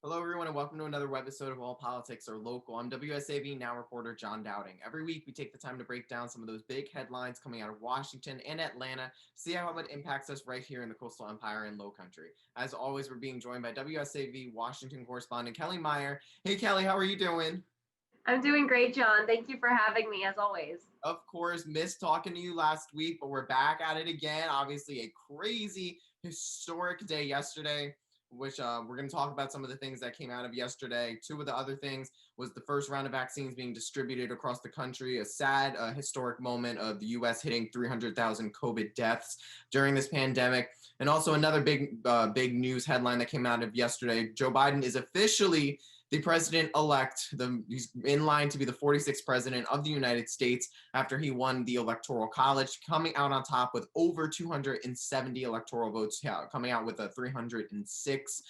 Hello, everyone, and welcome to another episode of All Politics Are Local. I'm WSAV Now reporter John Dowding. Every week, we take the time to break down some of those big headlines coming out of Washington and Atlanta, see how it impacts us right here in the Coastal Empire and Low Country. As always, we're being joined by WSAV Washington correspondent Kelly Meyer. Hey, Kelly, how are you doing? I'm doing great, John. Thank you for having me, as always. Of course, missed talking to you last week, but we're back at it again. Obviously, a crazy, historic day yesterday, which we're going to talk about some of the things that came out of yesterday. Two of the other things was the first round of vaccines being distributed across the country, a sad, historic moment of the U.S. hitting 300,000 COVID deaths during this pandemic. And also another big news headline that came out of yesterday, Joe Biden is officially the president-elect. He's in line to be the 46th president of the United States after he won the Electoral College, coming out on top with over 270 electoral votes, coming out with a 306.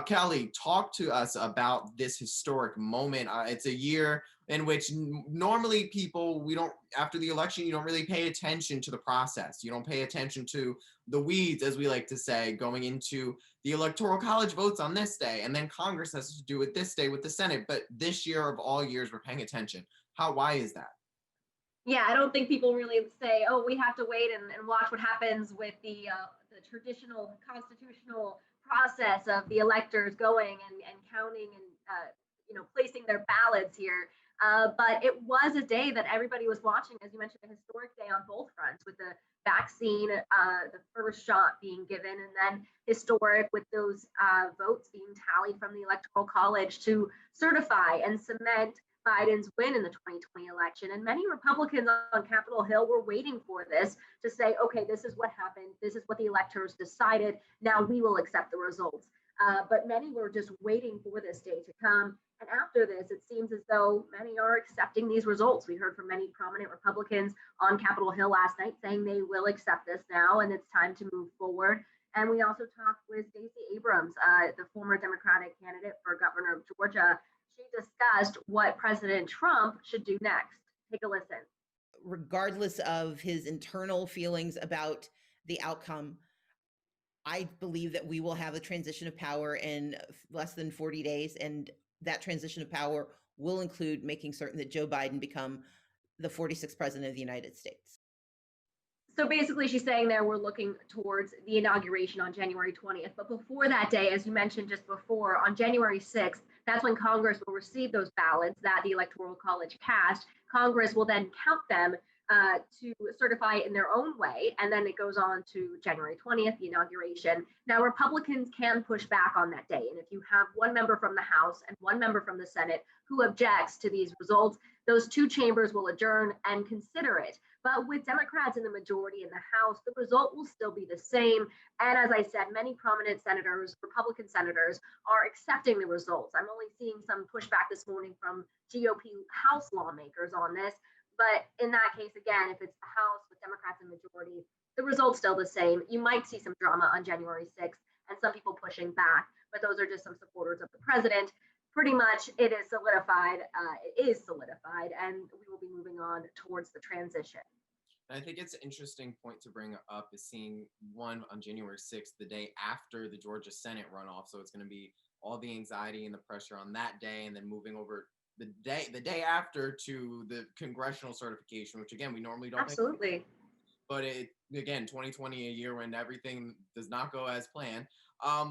Kelly, talk to us about this historic moment. It's a year in which normally we don't, after the election, you don't really pay attention to the process. You don't pay attention to the weeds, as we like to say, going into the Electoral College votes on this day, and then Congress has to do it this day with the Senate. But this year of all years, we're paying attention. Why is that? Yeah, I don't think people really say, "Oh, we have to wait and watch what happens with the traditional constitutional process of the electors going and counting and placing their ballots here." But it was a day that everybody was watching, as you mentioned, a historic day on both fronts, with the vaccine, the first shot being given, and then historic with those votes being tallied from the Electoral College to certify and cement Biden's win in the 2020 election. And many Republicans on Capitol Hill were waiting for this to say, okay, this is what happened. This is what the electors decided. Now we will accept the results. But many were just waiting for this day to come. And after this, it seems as though many are accepting these results. We heard from many prominent Republicans on Capitol Hill last night saying they will accept this now and it's time to move forward. And we also talked with Stacey Abrams, the former Democratic candidate for governor of Georgia. She discussed what President Trump should do next. Take a listen. Regardless of his internal feelings about the outcome, I believe that we will have a transition of power in less than 40 days. And that transition of power will include making certain that Joe Biden become the 46th president of the United States. So basically, she's saying there we're looking towards the inauguration on January 20th. But before that day, as you mentioned just before, on January 6th, that's when Congress will receive those ballots that the Electoral College cast. Congress will then count them to certify it in their own way. And then it goes on to January 20th, the inauguration. Now, Republicans can push back on that day. And if you have one member from the House and one member from the Senate who objects to these results, those two chambers will adjourn and consider it. But with Democrats in the majority in the House, the result will still be the same. And as I said, many prominent senators, Republican senators, are accepting the results. I'm only seeing some pushback this morning from GOP House lawmakers on this. But in that case, again, if it's the House with Democrats in majority, the result's still the same. You might see some drama on January 6th and some people pushing back, but those are just some supporters of the president. Pretty much it is solidified. And we will be moving on towards the transition. And I think it's an interesting point to bring up is seeing one on January 6th, the day after the Georgia Senate runoff. So it's going to be all the anxiety and the pressure on that day, and then moving over the day after to the congressional certification, which again we normally don't. Absolutely. But again, 2020, a year when everything does not go as planned. I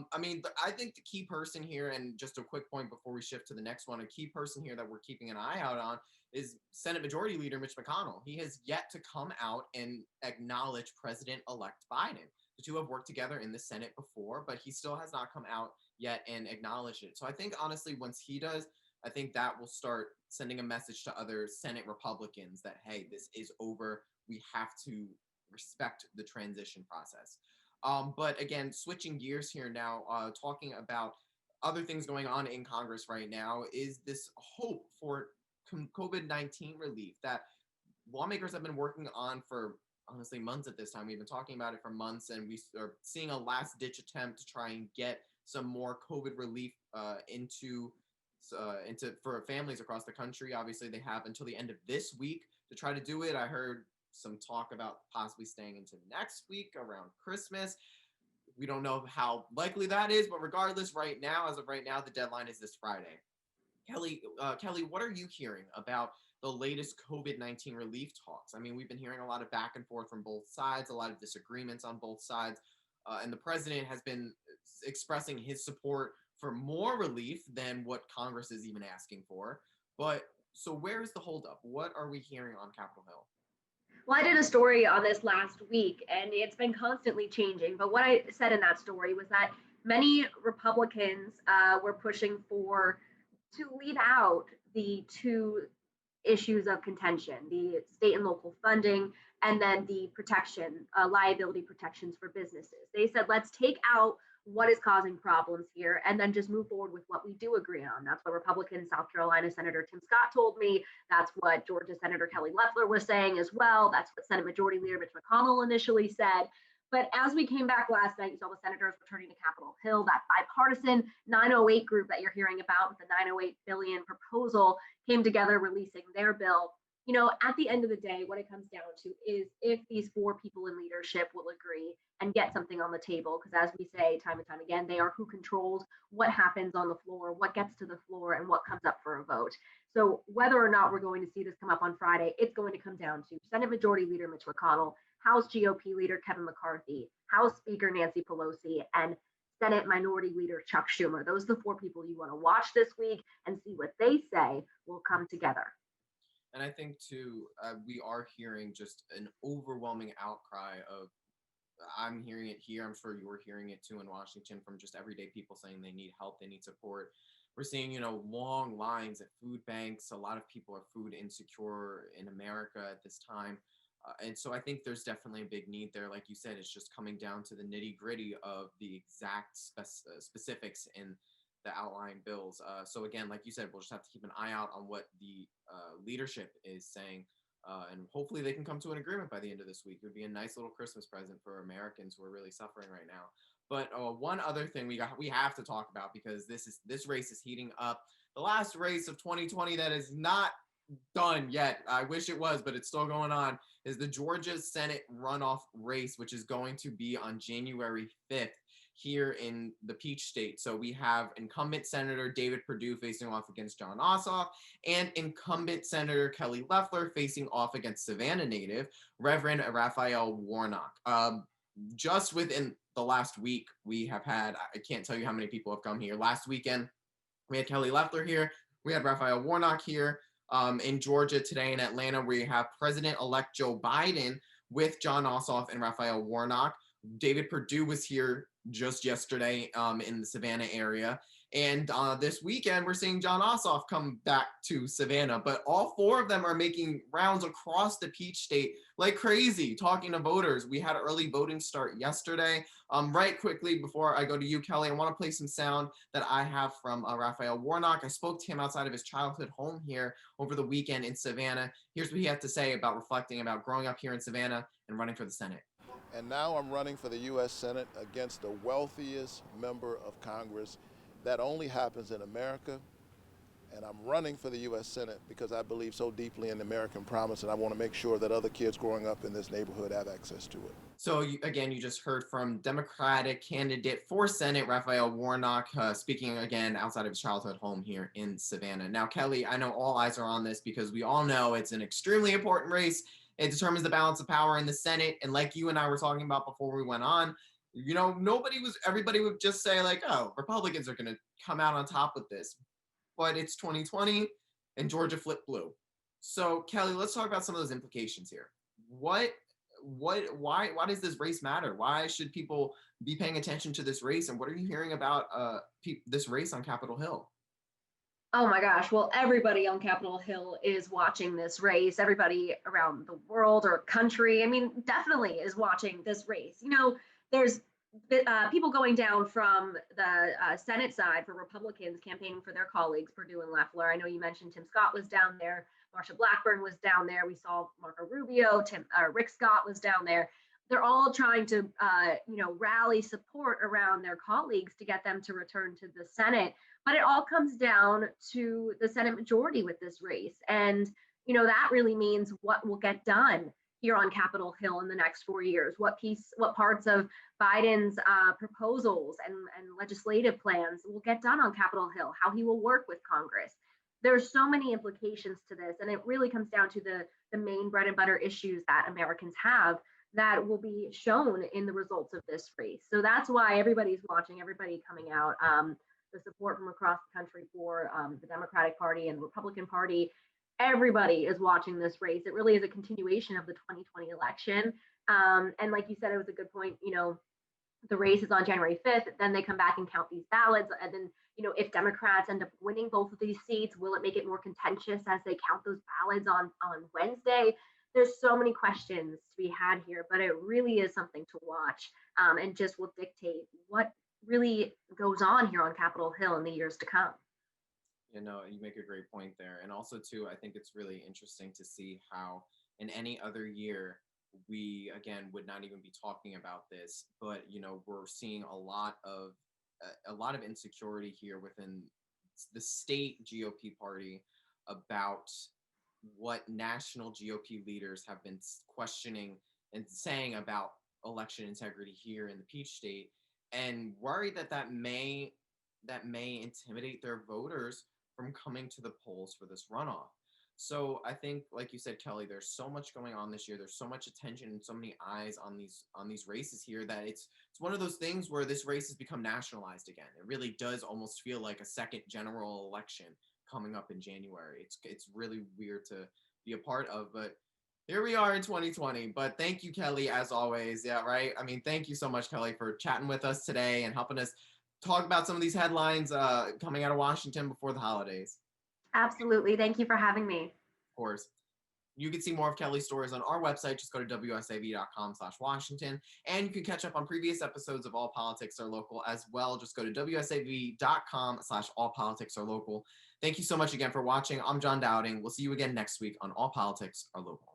think the key person here, and just a quick point before we shift to the next one, a key person here that we're keeping an eye out on is Senate Majority Leader Mitch McConnell. He has yet to come out and acknowledge President-elect Biden. The two have worked together in the Senate before, but he still has not come out yet and acknowledged it. So I think, honestly, once he does, I think that will start sending a message to other Senate Republicans that, hey, this is over. We have to respect the transition process. But again, switching gears here now, talking about other things going on in Congress right now, is this hope for COVID-19 relief that lawmakers have been working on for honestly months at this time. We've been talking about it for months, and we are seeing a last-ditch attempt to try and get some more COVID relief into for families across the country. Obviously, they have until the end of this week to try to do it. I heard some talk about possibly staying into next week around Christmas. We don't know how likely that is, but regardless, as of right now, the deadline is this Friday. Kelly, what are you hearing about the latest COVID-19 relief talks? I mean, we've been hearing a lot of back and forth from both sides, a lot of disagreements on both sides, and the president has been expressing his support for more relief than what Congress is even asking for. But so where is the holdup? What are we hearing on Capitol Hill? Well, I did a story on this last week, and it's been constantly changing. But what I said in that story was that many Republicans were pushing for to leave out the two issues of contention, the state and local funding, and then the protection, liability protections for businesses. They said, let's take out what is causing problems here and then just move forward with what we do agree on. That's what Republican South Carolina Senator Tim Scott told me. That's what Georgia Senator Kelly Loeffler was saying as well. That's what Senate Majority Leader Mitch McConnell initially said. But as we came back last night, you saw the senators returning to Capitol Hill, that bipartisan 908 group that you're hearing about with the 908 billion proposal came together releasing their bill. At the end of the day, what it comes down to is if these four people in leadership will agree and get something on the table, because as we say time and time again, they are who controls what happens on the floor, what gets to the floor, and what comes up for a vote. So whether or not we're going to see this come up on Friday, it's going to come down to Senate Majority Leader Mitch McConnell, House GOP Leader Kevin McCarthy, House Speaker Nancy Pelosi, and Senate Minority Leader Chuck Schumer. Those are the four people you want to watch this week and see what they say will come together. And I think too, we are hearing just an overwhelming outcry of, I'm hearing it here, I'm sure you're hearing it too in Washington, from just everyday people saying they need help, they need support. We're seeing, long lines at food banks. A lot of people are food insecure in America at this time. And so I think there's definitely a big need there. Like you said, it's just coming down to the nitty gritty of the exact specifics in the outlying bills. So again, like you said, we'll just have to keep an eye out on what the leadership is saying. And hopefully they can come to an agreement by the end of this week. It would be a nice little Christmas present for Americans who are really suffering right now. But one other thing we have to talk about, because this race is heating up. The last race of 2020 that is not done yet, I wish it was, but it's still going on, is the Georgia Senate runoff race, which is going to be on January 5th here in the Peach State. So we have incumbent Senator David Perdue facing off against Jon Ossoff, and incumbent Senator Kelly Loeffler facing off against Savannah native Reverend Raphael Warnock. Just within the last week, we have had, I can't tell you how many people have come here. Last weekend, we had Kelly Loeffler here. We had Raphael Warnock here. In Georgia today in Atlanta, we have President-elect Joe Biden with Jon Ossoff and Raphael Warnock. David Perdue was here just yesterday in the Savannah area. And this weekend, we're seeing Jon Ossoff come back to Savannah. But all four of them are making rounds across the Peach State like crazy, talking to voters. We had early voting start yesterday. Right quickly, before I go to you, Kelly, I want to play some sound that I have from Raphael Warnock. I spoke to him outside of his childhood home here over the weekend in Savannah. Here's what he had to say about reflecting about growing up here in Savannah and running for the Senate. And now I'm running for the U.S. Senate against the wealthiest member of Congress. That only happens in America. And I'm running for the U.S. Senate because I believe so deeply in the American promise, and I want to make sure that other kids growing up in this neighborhood have access to it. So you just heard from Democratic candidate for Senate, Raphael Warnock, speaking again outside of his childhood home here in Savannah. Now, Kelly, I know all eyes are on this because we all know it's an extremely important race. It determines the balance of power in the Senate. And like you and I were talking about before we went on, everybody would just say like, oh, Republicans are going to come out on top with this. But it's 2020 and Georgia flipped blue. So Kelly, let's talk about some of those implications here. Why does this race matter? Why should people be paying attention to this race? And what are you hearing about this race on Capitol Hill? Oh my gosh. Well, everybody on Capitol Hill is watching this race. Everybody around the world or country, definitely is watching this race. There's people going down from the Senate side for Republicans campaigning for their colleagues, Perdue and Loeffler. I know you mentioned Tim Scott was down there. Marsha Blackburn was down there. We saw Marco Rubio, Rick Scott was down there. They're all trying to, rally support around their colleagues to get them to return to the Senate. But it all comes down to the Senate majority with this race. And, that really means what will get done. here on Capitol Hill in the next 4 years, what parts of Biden's proposals and legislative plans will get done on Capitol Hill, how he will work with Congress. There's so many implications to this, and it really comes down to the main bread and butter issues that Americans have that will be shown in the results of this race. So that's why everybody's watching, everybody coming out. The support from across the country for the Democratic Party and the Republican Party, everybody is watching this race. It really is a continuation of the 2020 election. And like you said, it was a good point. The race is on January 5th, then they come back and count these ballots. And then, if Democrats end up winning both of these seats, will it make it more contentious as they count those ballots on Wednesday? There's so many questions to be had here, but it really is something to watch, and just will dictate what really goes on here on Capitol Hill in the years to come. You make a great point there. And also, too, I think it's really interesting to see how in any other year, we, again, would not even be talking about this. But, we're seeing a lot of insecurity here within the state GOP party about what national GOP leaders have been questioning and saying about election integrity here in the Peach State, and worried that may intimidate their voters from coming to the polls for this runoff. So I think, like you said, Kelly, there's so much going on this year. There's so much attention and so many eyes on these races here that it's one of those things where this race has become nationalized again. It really does almost feel like a second general election coming up in January. It's really weird to be a part of, but here we are in 2020. But thank you, Kelly, as always. Yeah, right. I mean, thank you so much, Kelly, for chatting with us today and helping us talk about some of these headlines coming out of Washington before the holidays. Absolutely. Thank you for having me. Of course. You can see more of Kelly's stories on our website. Just go to wsav.com/Washington. And you can catch up on previous episodes of All Politics Are Local as well. Just go to wsav.com/allpoliticsarelocal. Thank you so much again for watching. I'm John Dowding. We'll see you again next week on All Politics Are Local.